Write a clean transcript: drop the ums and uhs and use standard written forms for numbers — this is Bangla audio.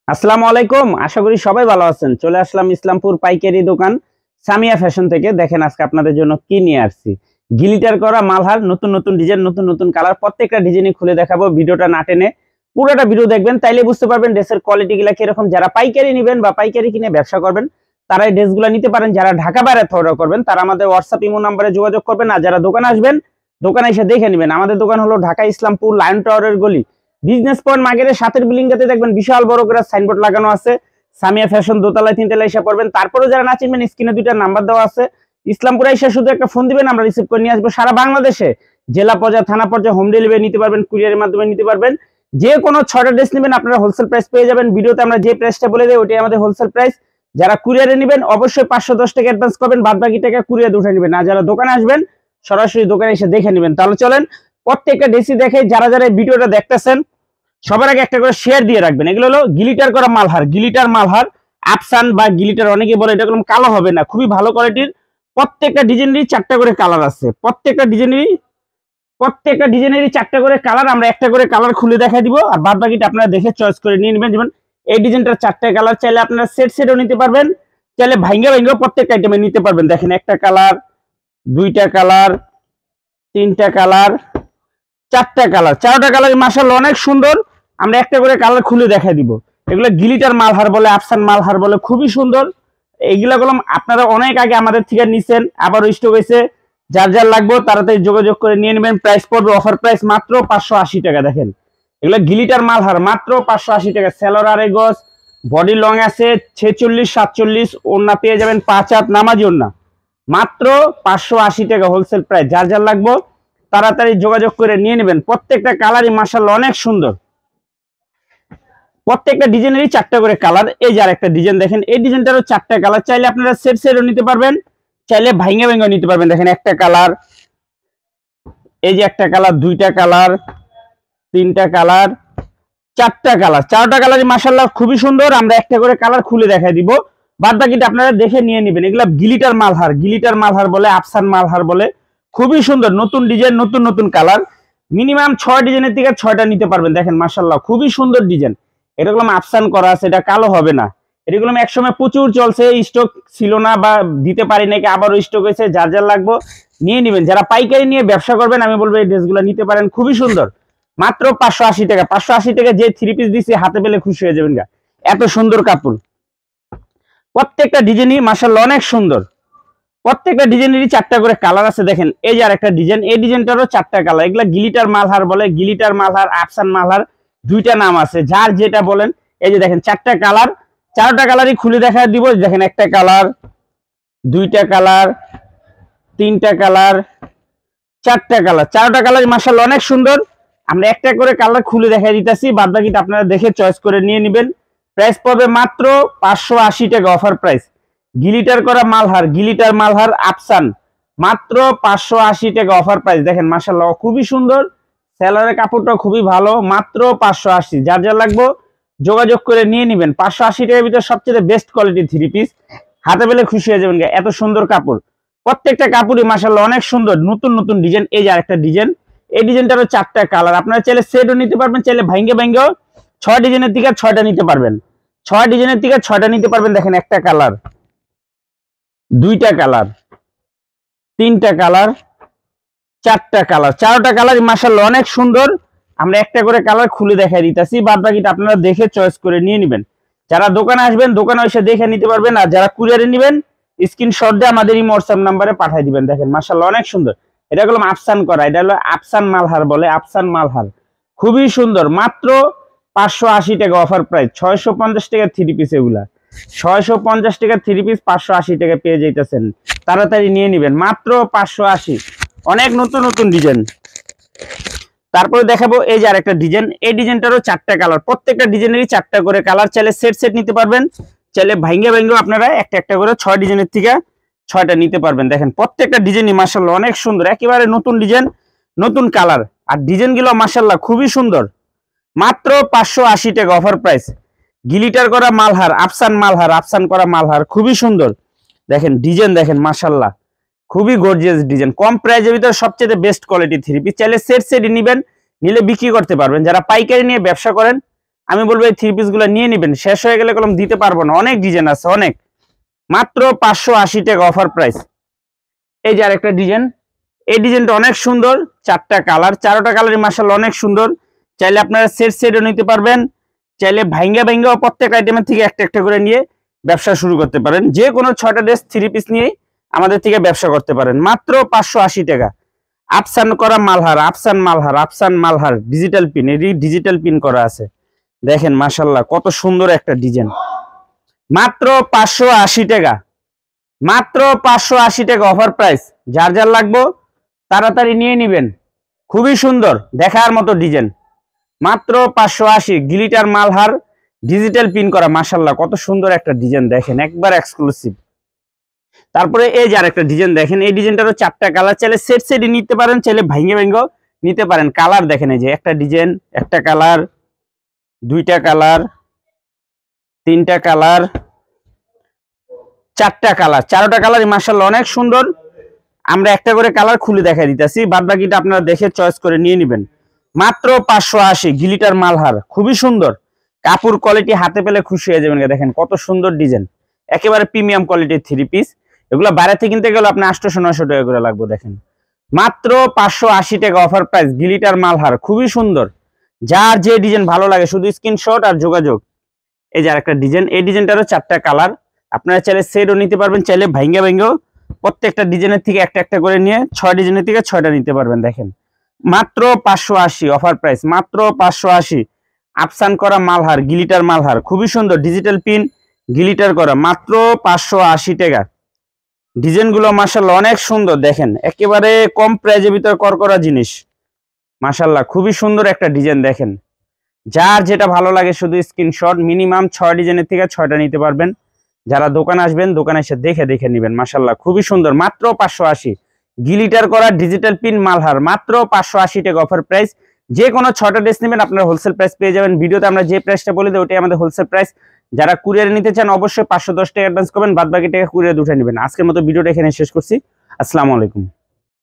আসসালামু আলাইকুম। আশা করি সবাই ভালো আছেন। চলে আসলাম ইসলামপুর পাইকারি দোকান সামিয়া ফ্যাশন থেকে। দেখেন আজকে আপনাদের জন্য কি নিয়ে আসছি। গিলিটার করা মালহার, নতুন নতুন ডিজাইন, নতুন নতুন কালার, প্রত্যেকটা ডিজাইনই খুলে দেখাবো। ভিডিওটা না টেনে পুরোটা ভিডিও দেখবেন, তাইলে বুঝতে পারবেন ড্রেসের কোয়ালিটি গুলা কিরকম। যারা পাইকারি নেবেন বা পাইকারি কিনে ব্যবসা করবেন তারা এই ড্রেসগুলো নিতে পারেন। যারা ঢাকা বাইরে অর্ডার করবেন তারা আমাদের হোয়াটসঅ্যাপ ইমো নাম্বারে যোগাযোগ করবেন। আর যারা দোকানে আসবেন দোকানে এসে দেখে নেবেন। আমাদের দোকান হলো ঢাকা ইসলামপুর লায়ন টাওয়ারের গলি, বিজনেস পয়েন্ট মার্কেটের সাথের বিল্ডিংটাতে দেখবেন বিশাল বড় করে সাইনবোর্ড লাগানো আছে সামিয়া ফ্যাশন। দোতলায় তিনতলায় এসে পড়বেন। তারপরে যারা না চিনবেন স্ক্রিনে দুইটা নাম্বার দেওয়া আছে, ইসলামপুরে এসে শুধু একটা ফোন দিবেন, আমরা রিসিভ করে নিয়ে আসবো। সারা বাংলাদেশে জেলা পর্যায়ে, থানা পর্যায়ে হোম ডেলিভারি নিতে পারবেন, কুরিয়ারের মাধ্যমে নিতে পারবেন। যে কোনো 6টা ড্রেস নেবেন আপনারা হোলসেল প্রাইস পেয়ে যাবেন। ভিডিওতে আমরা যে প্রাইসটা বলে দেই ওটাই আমাদের হোলসেল প্রাইস। যারা কুরিয়ারে নেবেন অবশ্যই 510 টাকা অ্যাডভান্স করবেন, বাদ বাকি টাকা কুরিয়ারে উঠে নেবেন। আর যারা দোকানে আসবেন সরাসরি দোকানে এসে দেখে নেবেন। তাহলে চলেন প্রত্যেকটা ড্রেসই দেখে। যারা যারা এই ভিডিওটা দেখতেছেন সবার আগে একটা করে শেয়ার দিয়ে রাখবেন। এগুলো হলো গিলিটার করা মালহার, গিলিটার মালহার, আফসান বা গিলিটার অনেকে বলে। এটা কোনো কালো হবে না, খুবই ভালো কোয়ালিটির। প্রত্যেকটা ডিজাইনেরই 4টা করে কালার আছে। প্রত্যেকটা ডিজাইনেরই 4টা করে কালার। আমরা একটা করে কালার খুলে দেখা দিব, আর বাদ বাকিটা আপনারা দেখে চয়েস করে নিয়ে নেবেন। যেমন এই ডিজাইনটার 4টা কালার, চাইলে আপনারা সেটও নিতে পারবেন, চাইলে ভাঙ্গা প্রত্যেকটা আইটেমে নিতে পারবেন। দেখেন একটা কালার, দুইটা কালার, তিনটা কালার, 4টা কালার, 4টা কালার মাশাআল্লাহ অনেক সুন্দর। আমরা একটা করে কালার খুলে দেখাই দিব। এগুলো গিলিটার মালহার বলে, আফসান মালহার বলে, খুবই সুন্দর। এইগুলা গুলো আপনারা অনেক আগে আমাদের থেকে নিছেন, আবার স্টক হয়েছে। যার যার লাগবে তাড়াতাড়ি যোগাযোগ করে নিয়ে নেবেন। প্রাইস পড়বে অফার প্রাইস মাত্র 580 টাকা। দেখেন এগুলো গিলিটার মালহার মাত্র 580 টাকা। সেলর আড়াই গজ, বডি লং আছে 46 47, ওড়না পেয়ে যাবেন 5 হাত নামাজি ওড়না, মাত্র 580 টাকা হোলসেল প্রাইস। যার যার লাগবে তাড়াতাড়ি যোগাযোগ করে নিয়ে নেবেন। প্রত্যেকটা কালারই মাশাআল্লাহ অনেক সুন্দর। প্রত্যেকটা ডিজাইনেরই 4টা করে কালার। এই যে আরেকটা ডিজাইন দেখেন, এই ডিজাইনটারও 4টা কালার। চাইলে আপনারা সেটও নিতে পারবেন, চাইলে ভাঙ্গা নিতে পারবেন। দেখেন একটা কালার, এই যে একটা কালার, দুইটা কালার, তিনটা কালার, 4টা কালার। 4টা কালারই মাশাআল্লাহ খুবই সুন্দর। আমরা একটা করে কালার খুলে দেখাই দিব, বাদ বাকিটা আপনারা দেখে নিয়ে নেবেন। এগুলা গিলিটার মালহার, গিলিটার মালহার বলে, আফসান মালহার বলে। খুবই সুন্দর, নতুন ডিজাইন, নতুন নতুন কালার। মিনিমাম 6 ডিজাইনের থেকে 6টা নিতে পারবেন। দেখেন মাশাআল্লাহ খুবই সুন্দর ডিজাইন। এরকম আফসান করা আছে, এটা কালো হবে না। এগুলো একসময় প্রচুর চলছে, স্টক ছিল না বা দিতে পারি নাকি, আবারও স্টক হয়েছে। যার যার লাগবে নিয়ে নেবেন। যারা পাইকারি নিয়ে ব্যবসা করবেন আমি বলবো এই ড্রেসগুলো নিতে পারেন, খুবই সুন্দর। মাত্র 580 টাকা। 580 টাকা যে 3 পিস দিচ্ছি হাতে পেলে খুশি হয়ে যাবেন। এত সুন্দর কাপড়। প্রত্যেকটা ডিজাইনই মাশাআল্লাহ অনেক সুন্দর। প্রত্যেকটা ডিজাইনেরই 4টা করে কালার আছে। দেখেন এই যে আরেকটা ডিজাইন, এই ডিজাইনটারও 4টা কালার। এগুলা গিলিটার মালহার বলে, গিলিটার মালহার, আফসান মালহার, দুইটা নাম আছে, যার যেটা বলেন। এই যে দেখেন 4টা কালার, 4টা কালারই খুলে দেখা দিব। দেখেন একটা কালার, দুইটা কালার, তিনটা কালার, 4টা কালার। 4টা কালার মাশাআল্লাহ অনেক সুন্দর। আমরা একটা করে কালার খুলে দেখাই দিতেছি, বাদ বাকিটা আপনারা দেখে চয়েস করে নিয়ে নেবেন। প্রাইস পড়বে মাত্র 580 টাকা অফার প্রাইস। গিলিটার করা মালহার, গিলিটার মালহার আফসান, মাত্র 580 টাকা অফার প্রাইস। দেখেন মাশাআল্লাহ খুবই সুন্দর। সেলারের কাপড়টা খুবই ভালো, মাত্র 580। যার যার লাগবে যোগাযোগ করে নিয়ে নেবেন। 580 টাকার ভিতরে সবচেয়ে বেস্ট কোয়ালিটি 3 পিস, হাতে পেলে খুশি হয়ে যাবেন। এত সুন্দর কাপড়, প্রত্যেকটা কাপড়ই মাশাআল্লাহ অনেক সুন্দর, নতুন নতুন ডিজাইন। এই যে আরেকটা ডিজাইন, এই ডিজাইনটারও 4টা কালার। আপনারা চাইলে সেটও নিতে পারবেন, চাইলে ভাঙ্গেও 6 ডিজাইনের থেকে 6টা নিতে পারবেন। 6 ডিজাইনের থেকে 6টা নিতে পারবেন। দেখেন একটা কালার, দুইটা কালার, তিনটা কালার, 4টা কালার। 4টা কালার মাশাআল্লাহ অনেক সুন্দর। আমরা একটা করে কালার খুলে দেখাই দিতেছি, বাদ বাকিটা আপনারা দেখে চয়েস করে নিয়ে নেবেন। যারা দোকানে আসবেন দোকানে এসে দেখে নিতে পারবেন, আর যারা কুরিয়ারে নেবেন স্ক্রিনশট দিয়ে আমাদের এই হোয়াটসঅ্যাপ নাম্বারে পাঠিয়ে দিবেন। দেখেন মাশাআল্লাহ অনেক সুন্দর। এটা হলো আফসান করা, এটা হলো আফসান মালহার বলে, আফসান মালহার, খুবই সুন্দর। মাত্র 580 টাকা অফার প্রাইস। 650 টাকা 3 পিস। এগুলা 650 টাকা 3 পিস 580 টাকা পেয়ে যাইতেছেন। তাড়াতাড়ি নিয়ে নেবেন, মাত্র 580। অনেক নতুন নতুন ডিজাইন। তারপরে দেখাবো এই যে আরেকটা ডিজাইন, এই ডিজাইনটারও 4টা কালার। প্রত্যেকটা ডিজাইনেরই 4টা করে কালার। চাইলে সেট নিতে পারবেন, চাইলে ভাঙ্গেও আপনারা একটা একটা করে 6 ডিজাইনের থেকে 6টা নিতে পারবেন। দেখেন প্রত্যেকটা ডিজাইনই মাশাআল্লাহ অনেক সুন্দর, একেবারে নতুন ডিজাইন, নতুন কালার। আর ডিজাইনগুলো মাশাআল্লাহ খুবই সুন্দর। মাত্র 580 টাকা অফার প্রাইস। গিলিটার করা মালহার, আফসান মালহার, আফসান করা মালহার, খুবই সুন্দর। দেখেন ডিজাইন, দেখেন মাশাআল্লাহ খুবই গর্জিয়াস ডিজাইন। কম প্রাইসের ভিতরে সবচেয়ে বেস্ট কোয়ালিটি 3 পিস। চাইলে সেট নিবেন, নিলে বিক্রি করতে পারবেন। যারা পাইকারি নিয়ে ব্যবসা করেন আমি বলবো এই 3 পিস গুলো নিয়ে নেবেন, শেষ হয়ে গেলে কলম দিতে পারবো না, অনেক ডিজাইন আছে অনেক। মাত্র 580 টাকা অফার প্রাইস। এই যে আরেকটা ডিজাইন, এই ডিজাইনটা অনেক সুন্দর, 4টা কালার, 4টা কালারই মাশাআল্লাহ অনেক সুন্দর। চাইলে আপনারা সেটও নিতে পারবেন, চাইলে ভাঙ্গা প্রত্যেক আইটেমের থেকে একটা একটা করে নিয়ে ব্যবসা শুরু করতে পারেন। যে কোনো 6টা ড্রেস 3 পিস নিয়ে আমাদের থেকে ব্যবসা করতে পারেন মাত্র 580 টাকা। আফসান করা মালহার, আফসান মালহার ডিজিটাল পিন, এটি ডিজিটাল পিন করা আছে, দেখেন মাশাআল্লাহ কত সুন্দর একটা ডিজাইন। মাত্র 580 টাকা, মাত্র 580 টাকা অফার প্রাইস। যার যার লাগবে তাড়াতাড়ি নিয়ে নেবেন, খুবই সুন্দর দেখার মতো ডিজাইন। মাত্র 580, গ্লিটার মালহার ডিজিটাল পিন করা, মাশাআল্লাহ কত সুন্দর একটা ডিজাইন, দেখেন একবার এক্সক্লুসিভ। তারপরে এই যে আরেকটা ডিজাইন দেখেন, এই ডিজাইনটারও 4টা কালার, চাইলে সেটই নিতে পারেন, চাইলে ভাঙ্গে নিতে পারেন। কালার দেখেন, এই যে একটা ডিজাইন, একটা কালার, 2টা কালার, 3টা কালার, 4টা কালার, 4টা কালারই মাশাআল্লাহ অনেক সুন্দর। আমরা একটা করে কালার খুলে দেখাই দিতেছি, বাদ বাকিটা আপনারা দেখে চয়েস করে নিয়ে নেবেন। মাত্র 580, গ্লিটার মালহার, খুবই সুন্দর কাপড় কোয়ালিটি, হাতে পেলে খুশি হয়ে যাবেন। দেখেন কত সুন্দর ডিজাইন, একেবারে প্রিমিয়াম কোয়ালিটির 3 পিস। এগুলো বাইরে থেকে কিনতে গেলে আপনি 800-900 টাকা করে লাগবে। দেখেন মাত্র 580 টাকা অফার প্রাইস, গ্লিটার মালহার, খুবই সুন্দর। যার যে ডিজাইন ভালো লাগে শুধু স্ক্রিনশট আর যোগাযোগ। এই যে আরেকটা ডিজাইন, এই ডিজাইনটারও 4টা কালার, আপনারা চাইলে সেটও নিতে পারবেন, চাইলে ভাঙ্গা প্রত্যেকটা ডিজাইনের থেকে একটা একটা করে নিয়ে 6 ডিজাইনের থেকে 6টা নিতে পারবেন। দেখেন মাত্র 580 অফার প্রাইস, মাত্র 580। আফসান করা মালহার, গ্লিটার মালহার, খুবই সুন্দর ডিজিটাল পিন গ্লিটার করা, মাত্র 580 টাকা। ডিজাইনগুলো মাশাআল্লাহ অনেক সুন্দর, দেখেন একেবারে কম প্রাইজের ভিতরে করা জিনিস, মাশাআল্লাহ খুবই সুন্দর একটা ডিজাইন। দেখেন যার যেটা ভালো লাগে শুধু স্ক্রিনশট, মিনিমাম 6 ডিজাইনের থেকে 6টা নিতে পারবেন। যারা দোকানে আসবেন দোকানে এসে দেখে নেবেন, মাশাআল্লাহ খুবই সুন্দর। মাত্র 580, গ্লিটার করা ডিজিটাল পিন মালহার, মাত্র 580 টাকা অফার প্রাইস। যে কোনো 6টা ড্রেস নেবেন আপনারা হোলসেল প্রাইস পেয়ে যাবেন। ভিডিওতে আমরা যে প্রাইসটা বলে দিই ওটাই আমাদের হোলসেল প্রাইস। যারা কুরিয়ারে নিতে চান অবশ্যই 510 টাকা অ্যাডভান্স করবেন, বাদ বাকি টাকা কুরিয়ারে উঠে নেবেন। আজকের মতো ভিডিওটা এখানে শেষ করছি। আসসালামু আলাইকুম।